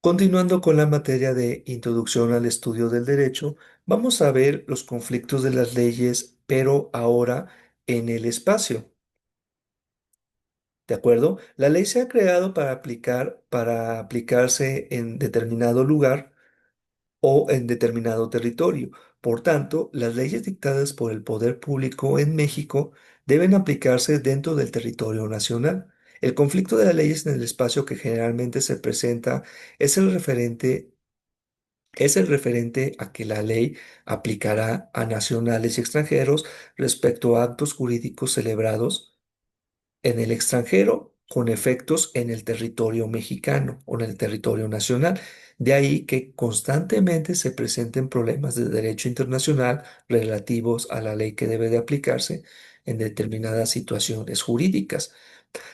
Continuando con la materia de introducción al estudio del derecho, vamos a ver los conflictos de las leyes, pero ahora en el espacio. ¿De acuerdo? La ley se ha creado para aplicarse en determinado lugar o en determinado territorio. Por tanto, las leyes dictadas por el poder público en México deben aplicarse dentro del territorio nacional. El conflicto de las leyes en el espacio que generalmente se presenta es el referente a que la ley aplicará a nacionales y extranjeros respecto a actos jurídicos celebrados en el extranjero con efectos en el territorio mexicano o en el territorio nacional. De ahí que constantemente se presenten problemas de derecho internacional relativos a la ley que debe de aplicarse en determinadas situaciones jurídicas.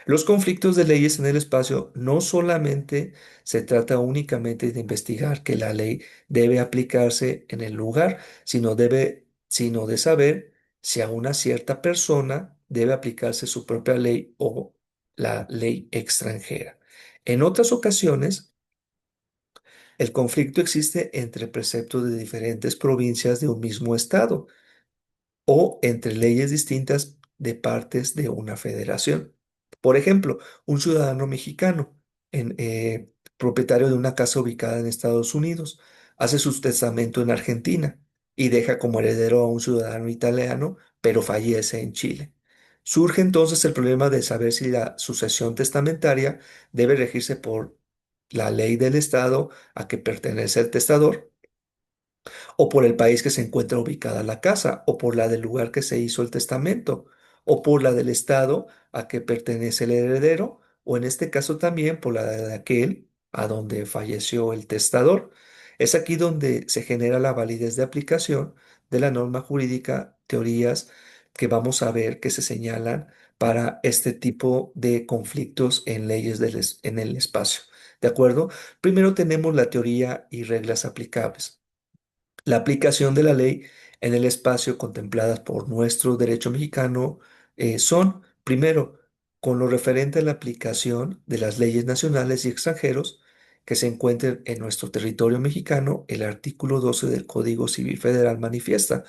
Los conflictos de leyes en el espacio no solamente se trata únicamente de investigar que la ley debe aplicarse en el lugar, sino de saber si a una cierta persona debe aplicarse su propia ley o la ley extranjera. En otras ocasiones, el conflicto existe entre preceptos de diferentes provincias de un mismo estado o entre leyes distintas de partes de una federación. Por ejemplo, un ciudadano mexicano, propietario de una casa ubicada en Estados Unidos, hace su testamento en Argentina y deja como heredero a un ciudadano italiano, pero fallece en Chile. Surge entonces el problema de saber si la sucesión testamentaria debe regirse por la ley del estado a que pertenece el testador o por el país que se encuentra ubicada la casa, o por la del lugar que se hizo el testamento, o por la del estado a que pertenece el heredero, o en este caso también por la de aquel a donde falleció el testador. Es aquí donde se genera la validez de aplicación de la norma jurídica, teorías que vamos a ver que se señalan para este tipo de conflictos en leyes en el espacio. ¿De acuerdo? Primero tenemos la teoría y reglas aplicables. La aplicación de la ley en el espacio contempladas por nuestro derecho mexicano son, primero, con lo referente a la aplicación de las leyes nacionales y extranjeros que se encuentren en nuestro territorio mexicano, el artículo 12 del Código Civil Federal manifiesta: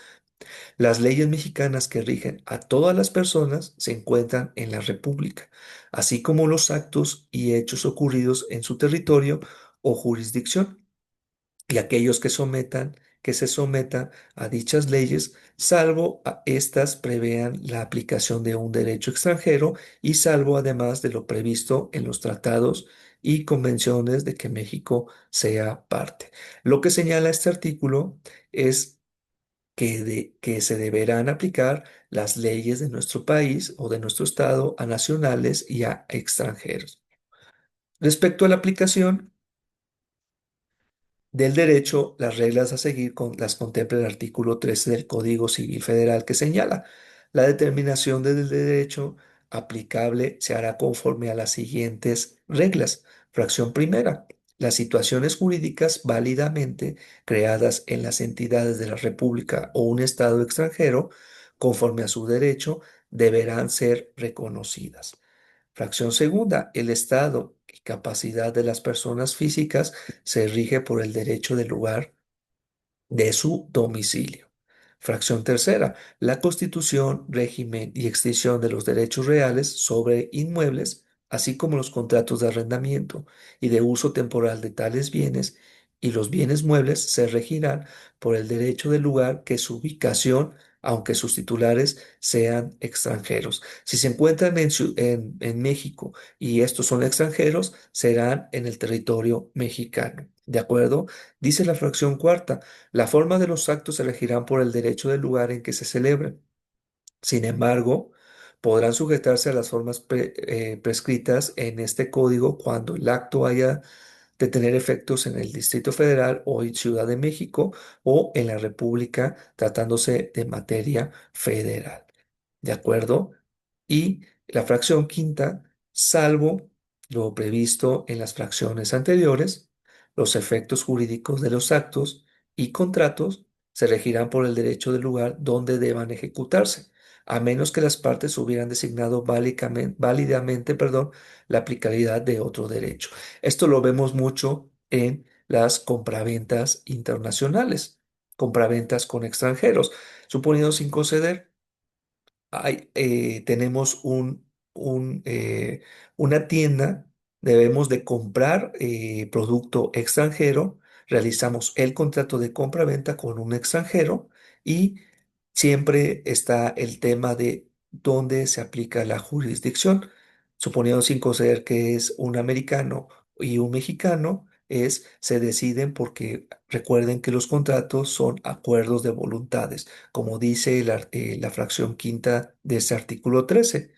las leyes mexicanas que rigen a todas las personas se encuentran en la República, así como los actos y hechos ocurridos en su territorio o jurisdicción y aquellos que se sometan a dichas leyes, salvo a éstas prevean la aplicación de un derecho extranjero y salvo además de lo previsto en los tratados y convenciones de que México sea parte. Lo que señala este artículo es que se deberán aplicar las leyes de nuestro país o de nuestro estado a nacionales y a extranjeros. Respecto a la aplicación del derecho, las reglas a seguir las contempla el artículo 13 del Código Civil Federal que señala: la determinación del derecho aplicable se hará conforme a las siguientes reglas. Fracción primera. Las situaciones jurídicas válidamente creadas en las entidades de la República o un Estado extranjero, conforme a su derecho, deberán ser reconocidas. Fracción segunda, el estado y capacidad de las personas físicas se rige por el derecho del lugar de su domicilio. Fracción tercera, la constitución, régimen y extinción de los derechos reales sobre inmuebles, así como los contratos de arrendamiento y de uso temporal de tales bienes y los bienes muebles se regirán por el derecho del lugar que su ubicación, aunque sus titulares sean extranjeros. Si se encuentran en México y estos son extranjeros, serán en el territorio mexicano. ¿De acuerdo? Dice la fracción cuarta: la forma de los actos se regirán por el derecho del lugar en que se celebren. Sin embargo, podrán sujetarse a las formas prescritas en este código cuando el acto haya de tener efectos en el Distrito Federal o en Ciudad de México o en la República, tratándose de materia federal. ¿De acuerdo? Y la fracción quinta, salvo lo previsto en las fracciones anteriores, los efectos jurídicos de los actos y contratos se regirán por el derecho del lugar donde deban ejecutarse, a menos que las partes hubieran designado válidamente, la aplicabilidad de otro derecho. Esto lo vemos mucho en las compraventas internacionales, compraventas con extranjeros, suponiendo sin conceder tenemos una tienda, debemos de comprar producto extranjero, realizamos el contrato de compra-venta con un extranjero y siempre está el tema de dónde se aplica la jurisdicción. Suponiendo sin conceder que es un americano y un mexicano, se deciden porque recuerden que los contratos son acuerdos de voluntades como dice la fracción quinta de ese artículo 13,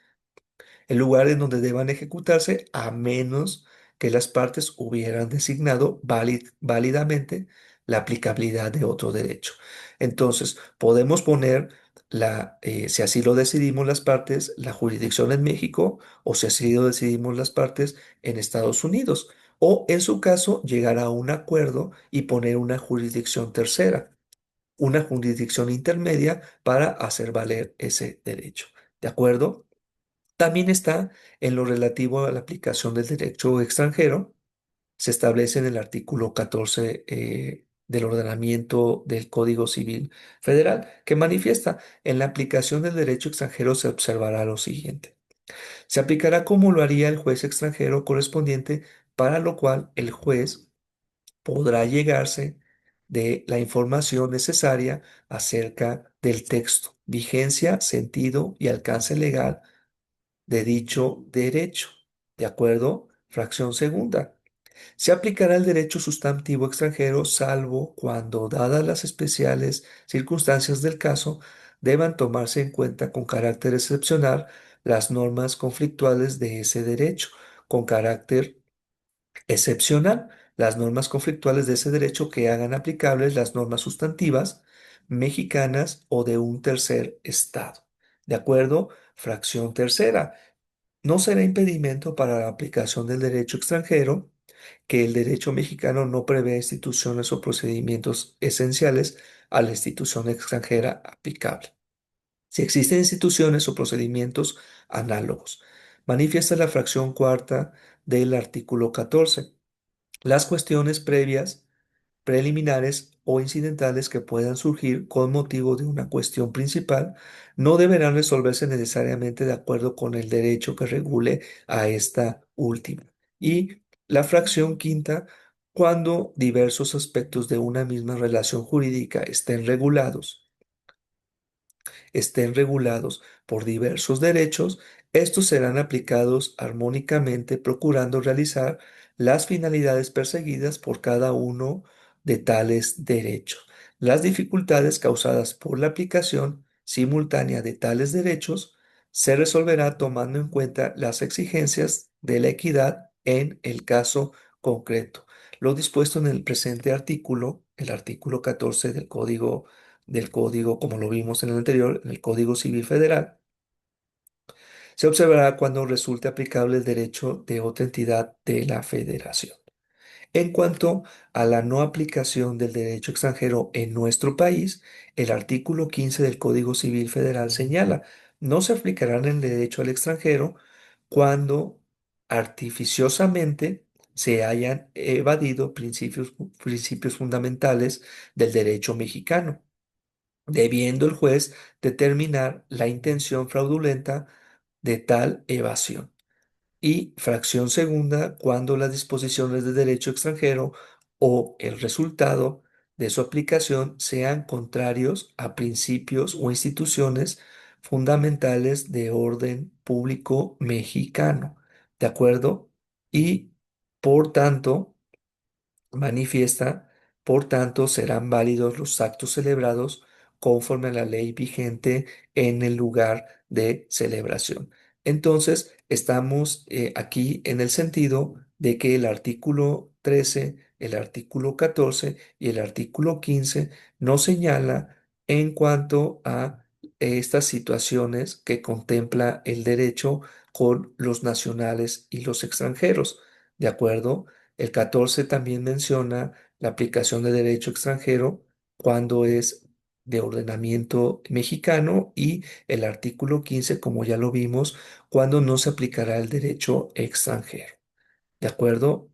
el lugar en donde deban ejecutarse a menos que las partes hubieran designado válidamente la aplicabilidad de otro derecho. Entonces, podemos poner si así lo decidimos las partes, la jurisdicción en México o si así lo decidimos las partes en Estados Unidos. O en su caso, llegar a un acuerdo y poner una jurisdicción tercera, una jurisdicción intermedia para hacer valer ese derecho. ¿De acuerdo? También está en lo relativo a la aplicación del derecho extranjero. Se establece en el artículo 14 del ordenamiento del Código Civil Federal, que manifiesta en la aplicación del derecho extranjero se observará lo siguiente. Se aplicará como lo haría el juez extranjero correspondiente, para lo cual el juez podrá llegarse de la información necesaria acerca del texto, vigencia, sentido y alcance legal de dicho derecho. ¿De acuerdo? Fracción segunda. Se aplicará el derecho sustantivo extranjero salvo cuando, dadas las especiales circunstancias del caso, deban tomarse en cuenta con carácter excepcional las normas conflictuales de ese derecho, con carácter excepcional, las normas conflictuales de ese derecho que hagan aplicables las normas sustantivas mexicanas o de un tercer estado. ¿De acuerdo? Fracción tercera. No será impedimento para la aplicación del derecho extranjero que el derecho mexicano no prevé instituciones o procedimientos esenciales a la institución extranjera aplicable. Si existen instituciones o procedimientos análogos, manifiesta la fracción cuarta del artículo 14. Las cuestiones previas, preliminares o incidentales que puedan surgir con motivo de una cuestión principal no deberán resolverse necesariamente de acuerdo con el derecho que regule a esta última. Y la fracción quinta, cuando diversos aspectos de una misma relación jurídica estén regulados por diversos derechos, estos serán aplicados armónicamente procurando realizar las finalidades perseguidas por cada uno de tales derechos. Las dificultades causadas por la aplicación simultánea de tales derechos se resolverá tomando en cuenta las exigencias de la equidad en el caso concreto. Lo dispuesto en el presente artículo, el artículo 14 del código, como lo vimos en el anterior, en el Código Civil Federal, se observará cuando resulte aplicable el derecho de otra entidad de la Federación. En cuanto a la no aplicación del derecho extranjero en nuestro país, el artículo 15 del Código Civil Federal señala, no se aplicarán el derecho al extranjero cuando artificiosamente se hayan evadido principios fundamentales del derecho mexicano, debiendo el juez determinar la intención fraudulenta de tal evasión. Y fracción segunda, cuando las disposiciones de derecho extranjero o el resultado de su aplicación sean contrarios a principios o instituciones fundamentales de orden público mexicano. ¿De acuerdo? Y por tanto, manifiesta, por tanto, serán válidos los actos celebrados conforme a la ley vigente en el lugar de celebración. Entonces, estamos aquí en el sentido de que el artículo 13, el artículo 14 y el artículo 15 no señala en cuanto a estas situaciones que contempla el derecho con los nacionales y los extranjeros. ¿De acuerdo? El 14 también menciona la aplicación de derecho extranjero cuando es de ordenamiento mexicano y el artículo 15, como ya lo vimos, cuando no se aplicará el derecho extranjero. ¿De acuerdo?